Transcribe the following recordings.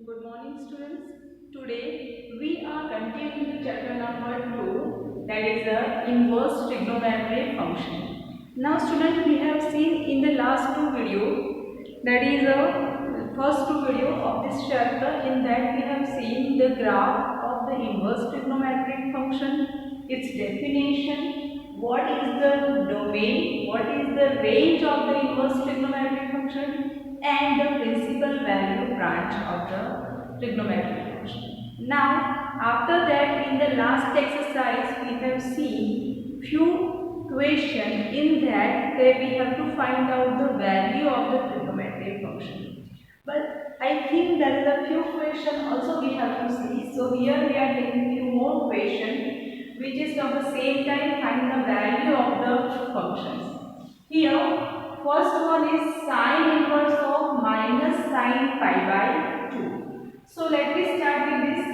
Good morning, students. Today we are continuing chapter number 2, that is the inverse trigonometric function. Now students, we have seen in the last two video, that is the first two video of this chapter, in that we have seen the graph of the inverse trigonometric function, its definition, what is the domain, what is the range of the inverse trigonometric function, and the principal value branch of the trigonometric function. Now, after that, in the last exercise, we have seen few questions in that we have to find out the value of the trigonometric function. But I think there is a few questions also we have to see. So here we are taking few more questions, which is of the same time find the value of the functions. Here, first one is sine inverse of minus sine pi by 2. So let me start with this.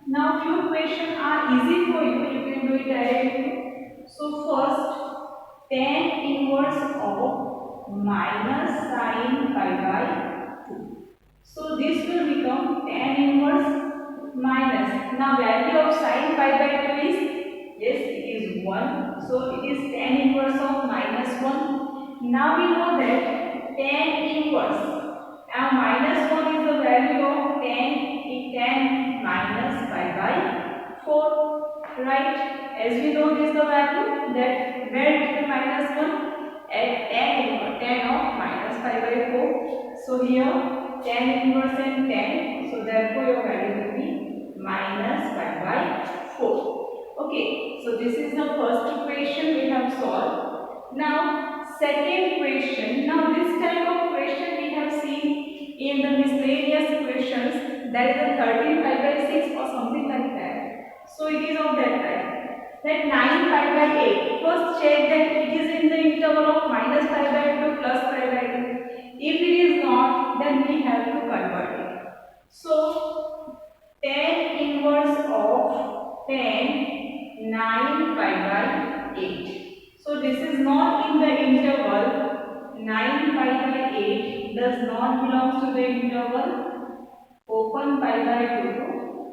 Now few questions are easy for you. You can do it directly. So first, tan inverse of minus sine pi by 2. So this will become tan inverse minus. Now value of sine pi by 2 is, yes, it is 1. So it is tan inverse of minus 1. Now we know that tan inverse, now minus 1 is the value of tan minus pi by 4, right? As we know this the value, that where it is minus 1 at tan of minus pi by 4. So here tan inverse and tan, so therefore your value will be minus pi by 4. Okay, so this is the first equation we have solved. Now second question. Now this type of question we have seen in the miscellaneous questions, that is a 13 pi by 6 or something like that. So it is of that type. That 9 pi by 8. First check that it is in the interval of minus pi by 2 plus pi by 2. If it is not, then we have to convert it. So tan inverse of tan 9 pi by 8. So this is not in the interval 9 pi by 8, does not belong to the interval open pi by 2 to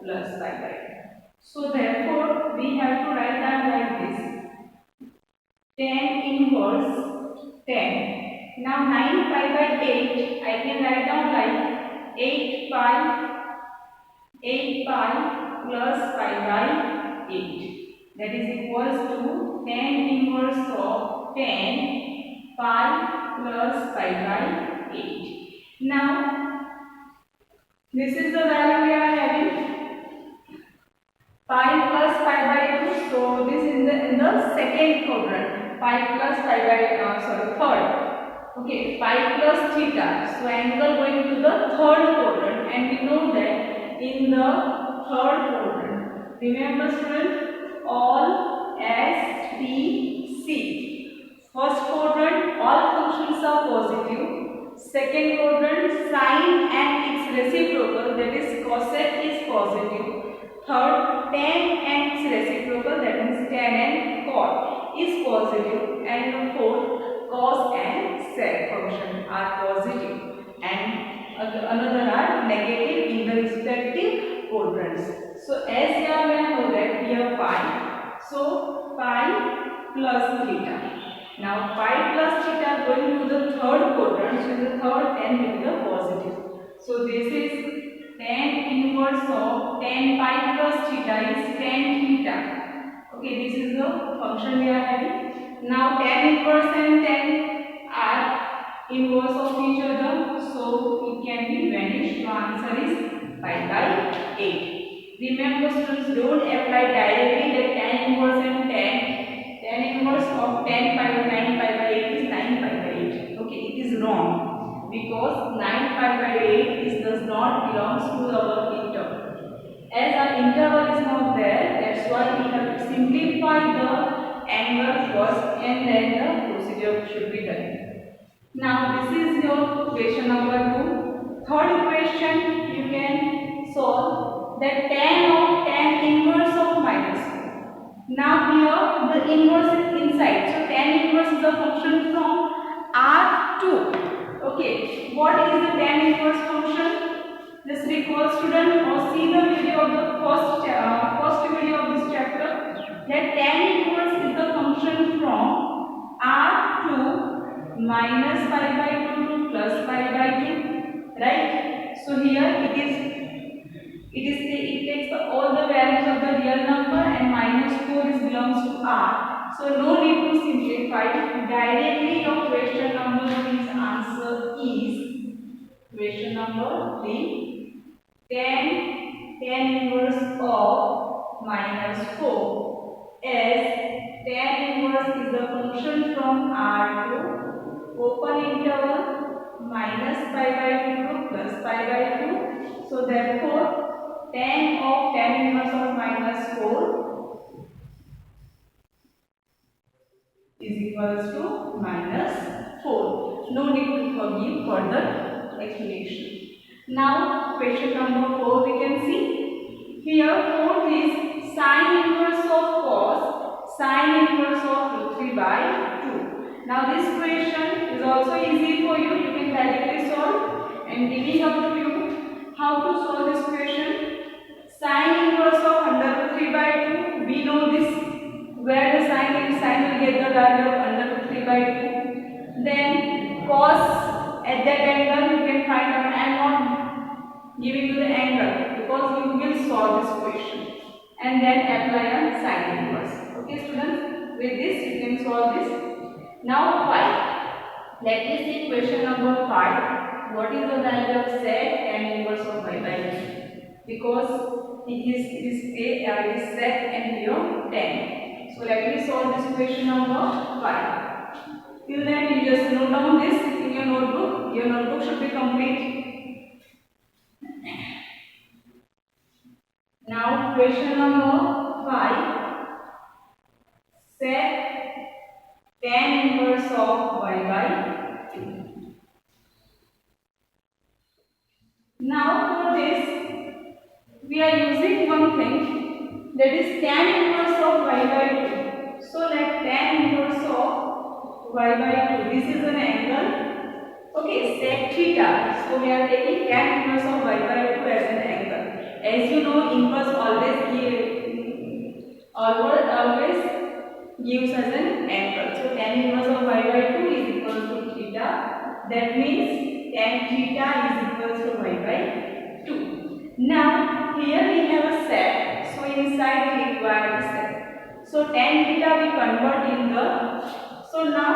plus pi by 2. So therefore we have to write down like this, tan inverse 10. Now 9 pi by 8, I can write down like 8 pi plus pi by 8. That is equals to tan inverse of 10 pi plus pi by 8. Now, this is the value we are having, pi plus pi by 2. So this is in the second quadrant, pi plus pi by third. Okay, pi plus theta. So angle going to the third quadrant, and we know that in the third quadrant, remember students, all S, T, C. First quadrant, all functions are positive. Second quadrant, sine and its reciprocal, that is cosec, is positive. Third, tan and its reciprocal, that means tan and cot, is positive. And fourth, cos and sec function are positive, and another are negative in the respective quadrants. So as here we know that here pi, so pi plus theta. Now pi plus theta going to the third quadrant, so the third and will be the positive. So this is tan inverse of tan pi plus theta is tan theta. Okay, this is the function we are having. Now tan inverse and tan are inverse of each other, so it can be vanished. The answer is pi by 8. Remember students, don't apply directly the tan inverse and tan inverse of 10 pi by 9 pi by 8 is 9 pi by 8. Okay, it is wrong, because 9 pi by 8 does not belongs to our interval. As our interval is not there, that's why we have to simplify the angle first, and then the procedure should be done. Now this is your question number 2. Third question you can solve, that tan of tan inverse of minus 2. Now here the inverse is inside, so tan inverse is a function from R2. Okay, what is the tan inverse function? Just recall student or see the video of the first video of this chapter, that tan inverse is the function from r to minus pi by 2 to plus pi by 2, right? So here it takes all the values of the real number and minus 4 is belongs to r. So no need to simplify. Directly your question number 3's answer is question number 3. Tan inverse of minus 4, as tan inverse is the function from r to open interval minus pi by 2 to plus pi by 2. So therefore tan inverse of minus 4 is equals to minus 4. No need to forgive further explanation. Now question number 4 we can see. Here 4 is sin inverse of cos, sin inverse of 3 by 2. Now this question is also easy for you. You can directly solve, and giving up to you how to solve this question. Sin inverse of under root 3 by 2. We know this, where the sin will get the value of under root 3 by 2. Then cos at that angle you can find out. I am not giving you the angle because you will solve this question, and then apply a sin inverse. Okay students, with this you can solve this. Now 5. Let me see question number 5. What is the value of sec tan inverse of y by 2? Because it is sec and here tan. So let me solve this question number 5. Till then you just note down this in your notebook. Your notebook should be complete. Now question number 5. Sec tan inverse of y by 2. Now for this we are using one thing, that is tan inverse of y by 2. So let tan inverse of y by 2. This is an angle. Okay, sec theta. So we are taking tan inverse of y by 2 as an angle. As you know, inverse always gives us an angle. So tan inverse of y by 2 is equal to theta. That means tan theta is equal to y by 2. Now here we have a sec. So inside we require the sec. So tan theta we convert in the. So now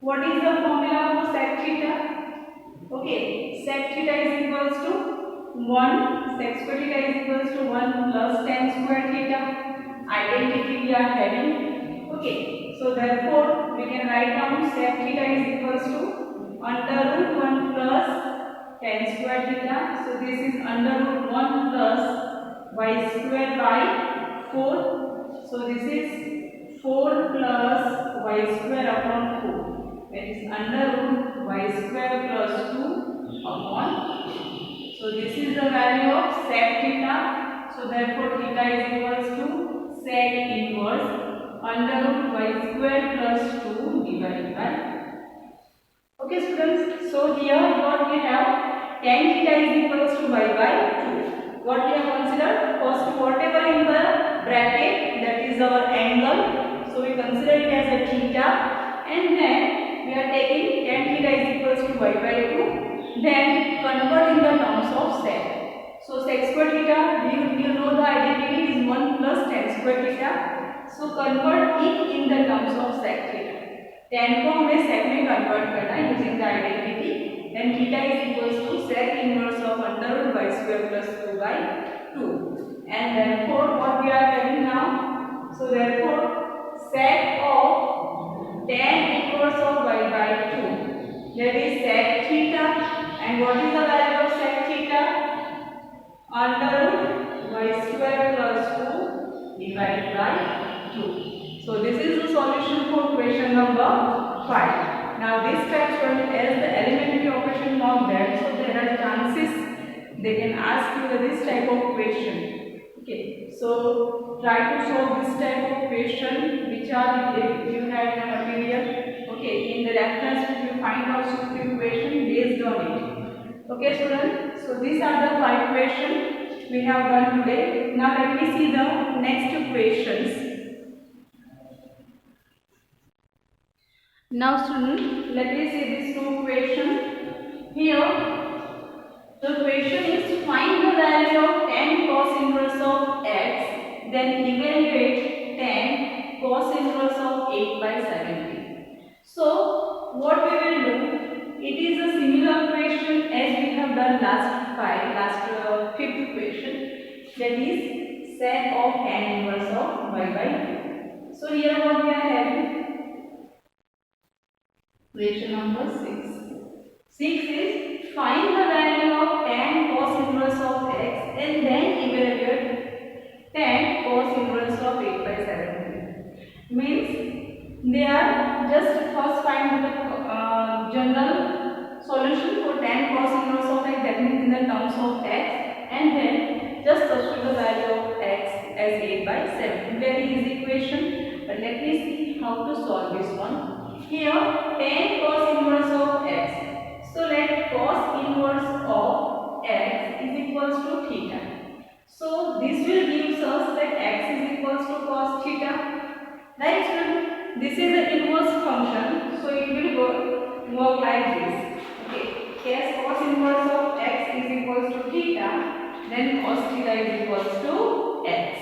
what is the formula for sec theta? Okay, sec theta is equals to 1. Sec square theta is equals to 1 plus tan square theta. Identity we are having. Okay, so therefore we can write down sec theta is equals to under root 1 plus tan square theta. So this is under root 1 plus y square by 4. So this is 4 plus y square upon 4. That is under root y square plus 2 upon 2. So this is the value of sec theta. So therefore theta is equals to sec inverse under root y square plus 2 divided by. Okay students, so here what we have, tan theta is equals to y by 2. What we have considered? First, whatever in the bracket, that is our angle. So we consider it as a theta, and then we are taking tan theta is equals to y by 2. Then convert in the terms of sec. So sec square theta, you know the identity is 1 plus tan square theta. So convert it in the terms of sec theta. tan को हमें sec में convert करना है using the identity. Then theta is equals to sec inverse of under root y square plus 2 by 2. And therefore what we are having now? So therefore sec of tan inverse of y by 2. That is sec theta. And what is the value of sec theta? Under root y square plus 2 divided by 2. So this is the solution for question number 5. Now this question, as the elementary operation not there, so there are chances they can ask you this type of question. Okay, so try to solve this type of question which are if you have in the material. Okay, in the reference you find out few question based on it. Okay students, so these are the 5 questions we have done today. Now let me see the next questions. Now students, let me see these 2 questions. Here the question is, find the value of tan cos inverse of x, then evaluate tan cos inverse of 8 by 70. So what we will do, it is a similar question as we have done fifth question, that is sec of tan inverse of y by 2. So here what we are having, question number 6. 6 is, find the value of tan cos inverse of x and then evaluate tan cos inverse of 8 by 70. Means they are just first find the general solution for tan cos inverse of x, that means in the terms of x, and then just substitute the value of x as 8 by 7. Very easy question, but let me see how to solve this one. Here tan cos inverse of x. So let cos inverse of x is equals to theta. So this will give us that x is equals to cos theta. Right student? This is the inverse function. So it will work like this. Okay. As cos inverse of x is equals to theta, then cos theta is equals to x.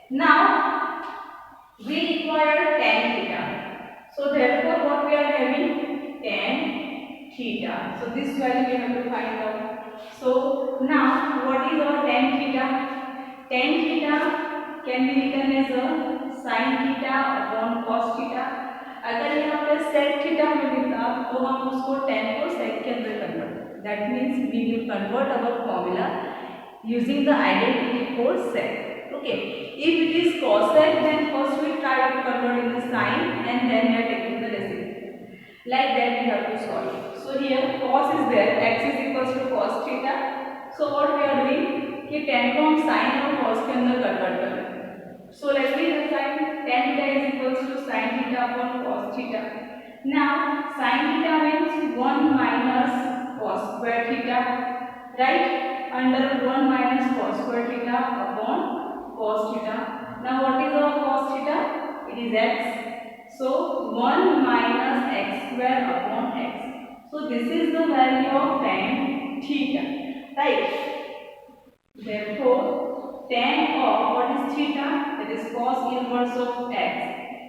Now we require tan theta. So therefore what we are having, tan theta. So this value we have to find out. So now what is our tan theta? Tan theta can be written as a sin theta upon cos theta. अगर यहाँ पे sec theta में लिखा तो हम उसको tan को sec के अंदर convert. That means we will convert our formula using the identity for sec. Okay, if it is cosec, then first we try to convert in the sine and then we are taking the reciprocal. Like that we have to solve. So here cos is there, x is equals to cos theta. So what we are doing कि tan को हम sine और cos के अंदर convert कर रहे हैं. So let me define tan theta is equals to sin theta upon cos theta. Now sin theta means 1 minus cos square theta, right? Under 1 minus cos square theta upon cos theta. Now what is our cos theta? It is x. So 1 minus x square upon x. So this is the value of tan theta, right? Therefore tan of what is theta? That is cos inverse of x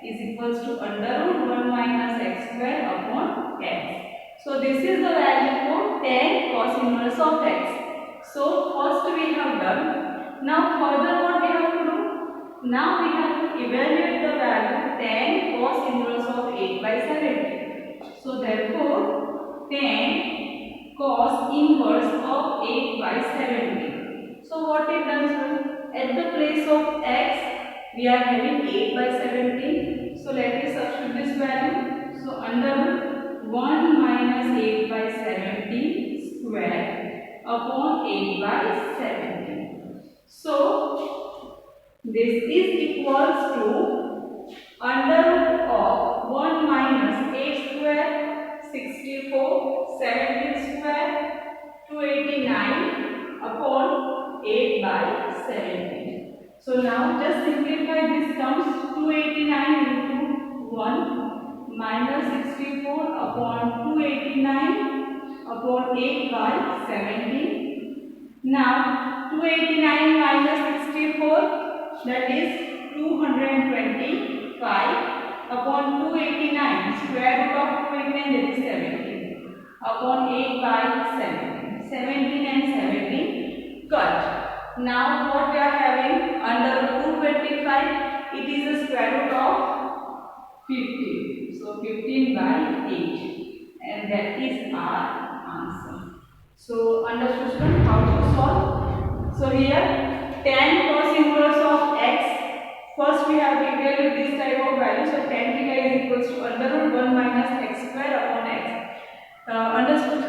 is equals to under root 1 minus x square upon x. So this is the value for tan cos inverse of x. So first we have done. Now further what we have to do? Now we have to evaluate the value tan cos inverse of 8 by 70. So therefore tan cos inverse of 8 by 70. So what it does, at the place of x we are having 8 by 17. So let me substitute this value. So under 1 minus 8 by 70 square upon 8 by 70. So this is equals to under root of 1 minus 8 square, 64, 17 square, 289 upon 8 by 17. So now just simplify this terms. 289 into 1 minus 64 upon 289 upon 8 by 17. Now 289 minus 64, that is 225 upon 289, square root of 289, that is 17 upon 8 by 17. 17 and 17 cut. Now what we are having, under 225, it is a square root of 15. So 15 by 8, and that is our answer. So understood students how to solve? So here tan cos inverse of x. First we have to evaluate this type of value. So tan theta is equals to under root 1 minus x square upon x. Understood?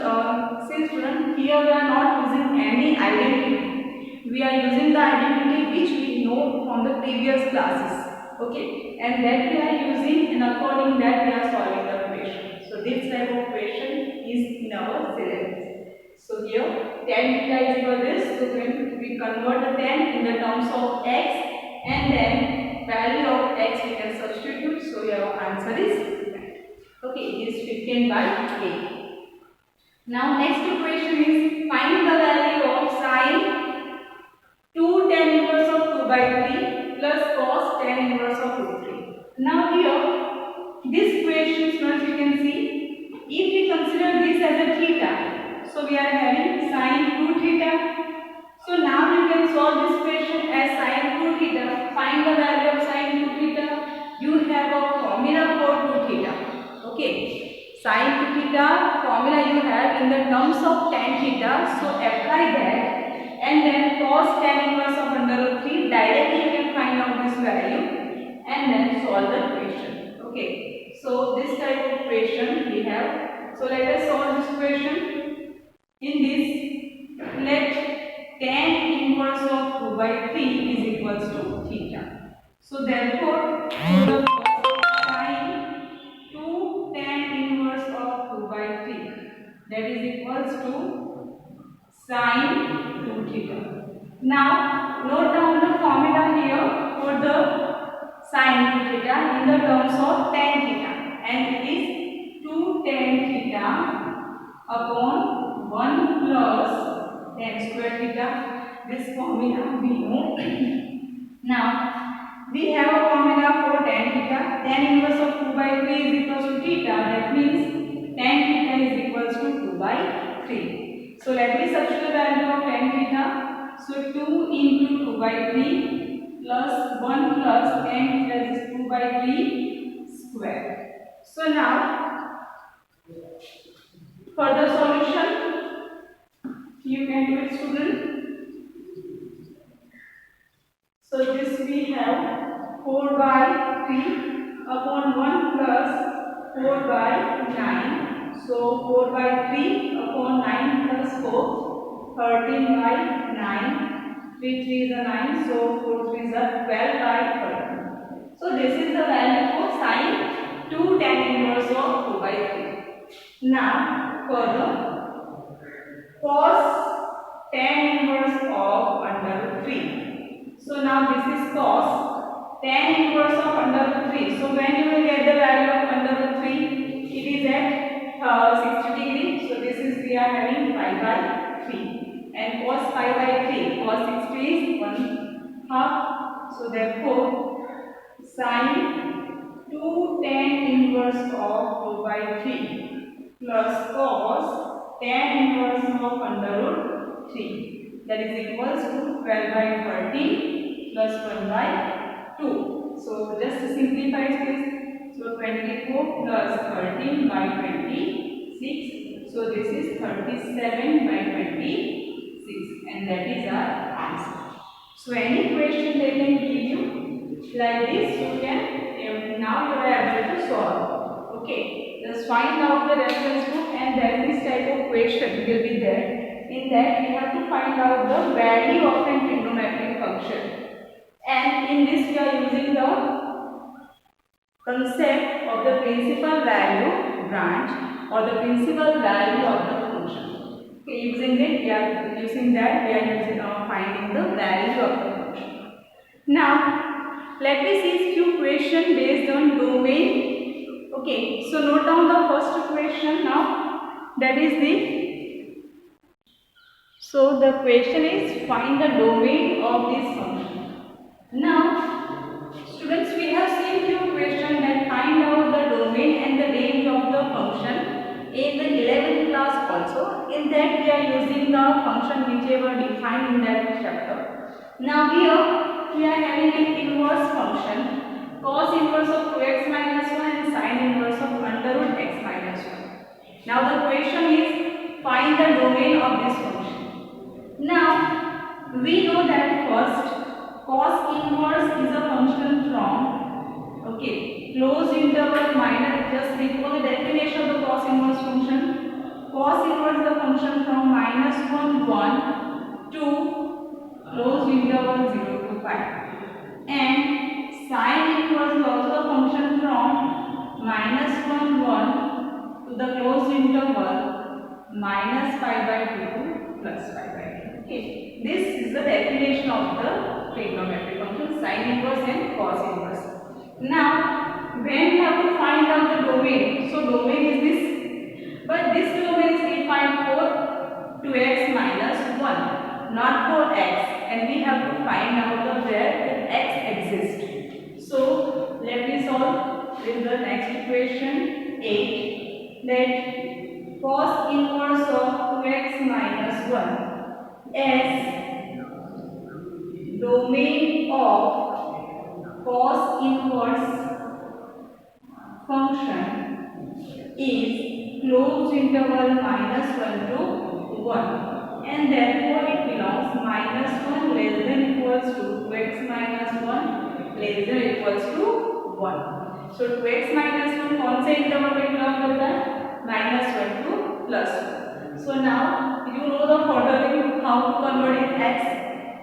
See student, here we are not using any identity. We are using the identity which we know from the previous classes. Okay, and that we are using, and according that we are solving the question. So this type of question is in our syllabus. So here tan theta is equal to this. So when we convert the tan in the terms of x and then value of x we can substitute. So your answer is that. Okay, it is 15/8. Now next question is find the value of sin 2 tan inverse of 2/3 plus cos tan inverse of root 3. Now here this question, students, you can see if we consider this as a theta, so we are having sin 2 theta. So now you can solve this question as sin 2 theta. Find the value of sin 2 theta. You have a formula for 2 theta. Okay, sin 2 theta formula you have in the terms of tan theta. So apply that and then cos tan inverse of under root 3. Directly you can find out this value and then solve the question. Okay, so this type of question we have. So let us solve this question. In this, let tan inverse of 2/3 is equals to theta. So therefore, for the sin 2 tan inverse of 2/3, that is equals to sin 2 theta. Now note down the formula here for the sin 2 theta in the terms of tan theta, and it is 2 tan theta upon 1 plus tan square theta. This formula we know. Now we have a formula for tan theta. Tan inverse of 2/3 is equals to theta. That means tan theta is equals to 2/3. So let me substitute the value of tan theta. So 2 into 2/3 plus 1 plus tan theta is 2/3 square. So now for the solution you can do it, student. So this we have 4/3 upon 1 plus 4/9. So 4/3 upon 9 plus 4, 13/9. 3 3 is a 9, so 4 3 is a 12/13. So this is the value for sin 2 tan inverse of 2/3. Now for the cos tan inverse of under root 3. So now this is cos tan inverse of under root 3. So when you will get the value of under root 3, it is at 60 degree. So this is we are having 5/3 and cos 5/3. Cos 60 is 1/2. So therefore sin 2 tan inverse of 2/3 plus cos tan inverse of under root 3, that is equals to 12/13 plus 1/2. So just simplify this. So 24 plus 13/26. So this is 37/26, and that is our answer. So any question they can give you like this, you can now you are able to solve. Okay, just find out the reference book and then this type of question will be there. In that we have to find out the value of a trigonometric function, and in this we are using the concept of the principal value branch or the principal value of the function. Okay, using that we are using finding the value of the function. Now let me see few questions based on domain. Okay, so note down the first question now. That is the question is find the domain of this function. Now students, we have seen few questions that find out the domain and the range of the function in the 11th class also. In that we are using the function whichever defined in that chapter. Now here we are having an inverse function, cos inverse of 2x minus 1 and sin inverse of under root x minus 1. Now the question is find the domain of this function. Now we know that first cos inverse is a function from closed interval minus, just recall the definition of the cos inverse function. Cos inverse is a function from -1 1 to closed interval 0 to 5, and sin inverse is also a function from -1 1 to the closed interval -5/2 to plus pi by 2. Okay, this is the definition of the trigonometric function sin inverse and cos inverse. Now when we have to find out the domain, so domain is this, but this domain is defined for 2x minus 1, not for x, and we have to find out the where the x exists. So let me solve with the next equation 8, that cos inverse of 2x minus 1 as domain of cos inverse function is closed interval minus 1 to 1, and therefore it belongs minus 1 less than equals to 2x minus 1 less than equals to 1. So 2x minus 1 कौन से interval में belong करता है, minus 1 to plus 1. So now you know the ordering how to convert in x.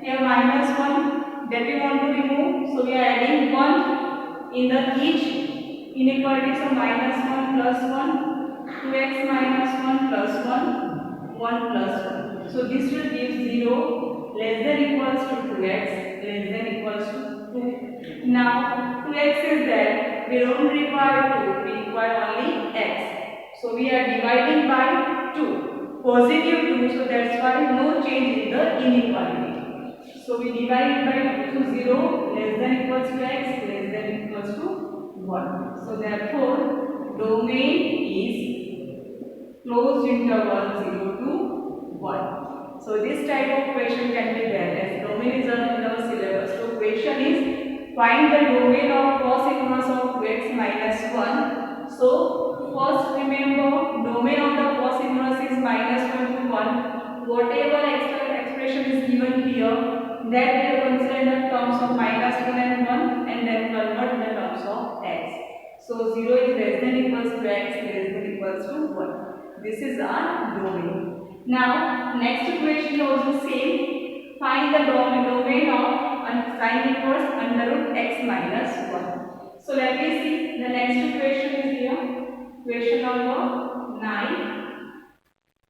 Here minus 1 that we want to remove, so we are adding 1 in the each inequality. So minus 1 plus 1, 2x minus 1 plus 1, 1 plus 1. So this will give 0 less than equals to 2x less than equals to 2. Now 2x is there, we don't require 2, we require only x. So we are dividing by 2, positive 2, so that's why no change in the inequality. So we divide by 2, so 0 less than equals to x less than equals to 1. So therefore domain is closed interval 0 to 1. So this type of question can be there as domain is in our syllabus. So question is find the domain of cos inverse of 2x minus 1. So first remember domain of the cos inverse is minus 1 to 1. Whatever expression is given here, that we have considered in the terms of minus 1 and 1 and then convert in the terms of x. So 0 is less than equals to x less than equals to 1. This is our domain. Now next equation also same. Find the domain of sin inverse under root x minus 1. So let me see, the next equation is here, equation number 9.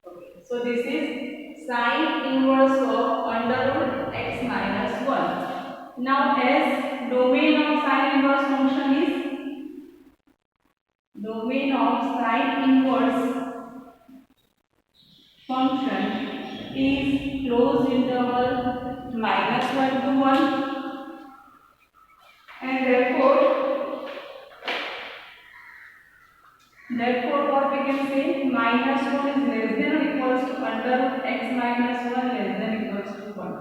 Okay. So this is sin inverse of under root x minus 1. Now as domain of sin inverse function is, domain of sin inverse function is closed interval minus 1 to 1, and therefore what we can say, minus 1 is less than or equals to under root x minus 1 less than equals to 1.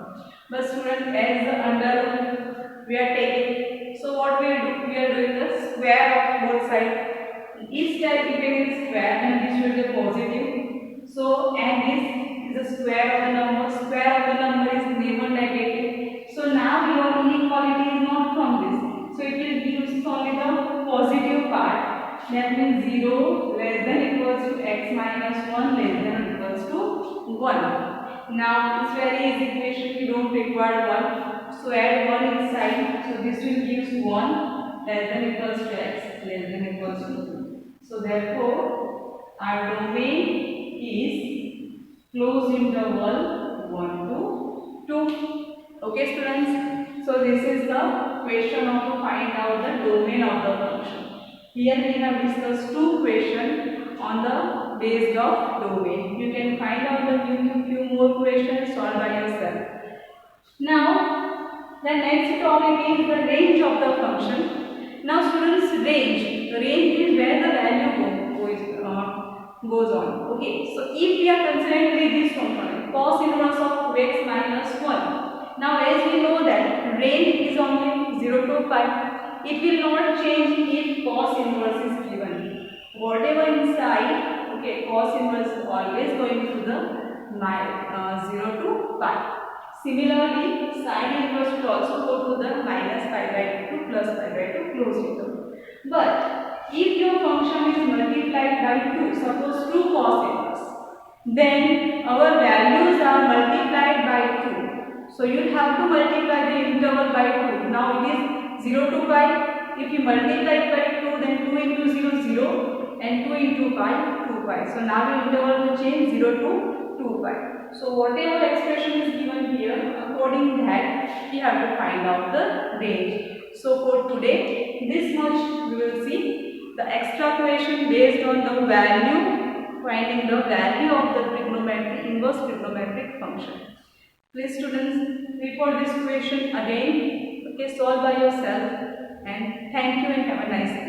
But student, as the under root we are taking, so what we do, we are doing the square of both sides. Each time we take square and this will be positive. So and this is the square of the number. Square of the number is never negative. So now your inequality is not from this. So it will give only the positive part. That means 0 less than equals to x minus 1 less than or equals to 1. Now it's very easy equation. We don't require 1. So add 1 inside. So this will give 1 less than equals to x less than equals to 2. So therefore our domain is closed interval 1 to 2. Okay students, so this is the question of to find out the domain of the function. Here we have discussed two questions on the based of domain. You can find out the few more questions solved by yourself. Now the next topic is the range of the function. Now students, range is where the value goes on. Okay, so if we are considering this function cos inverse of 2x minus 1. Now as we know that range is only 0 to pi. It will not change if cos inverse is given. Whatever inside, okay, cos inverse is always going to the 0 to pi. Similarly, sin inverse will also go to the minus pi by 2 to plus pi by 2 closed interval. But if your function is multiplied by 2, suppose 2 cos inverse, then our values are multiplied by 2. So you have to multiply the interval by 2. Now it is 0 to pi. If you multiply by 2, then 2 into 0, 0, and 2 into pi, 2 pi. So now the interval will change 0 to 2 pi. So whatever expression is given here, according that we have to find out the range. So for today, this much we will see the extrapolation based on the value, finding the value of the trigonometric inverse trigonometric function. Please students, read for this question again. Okay, solve by yourself, and thank you and have a nice day.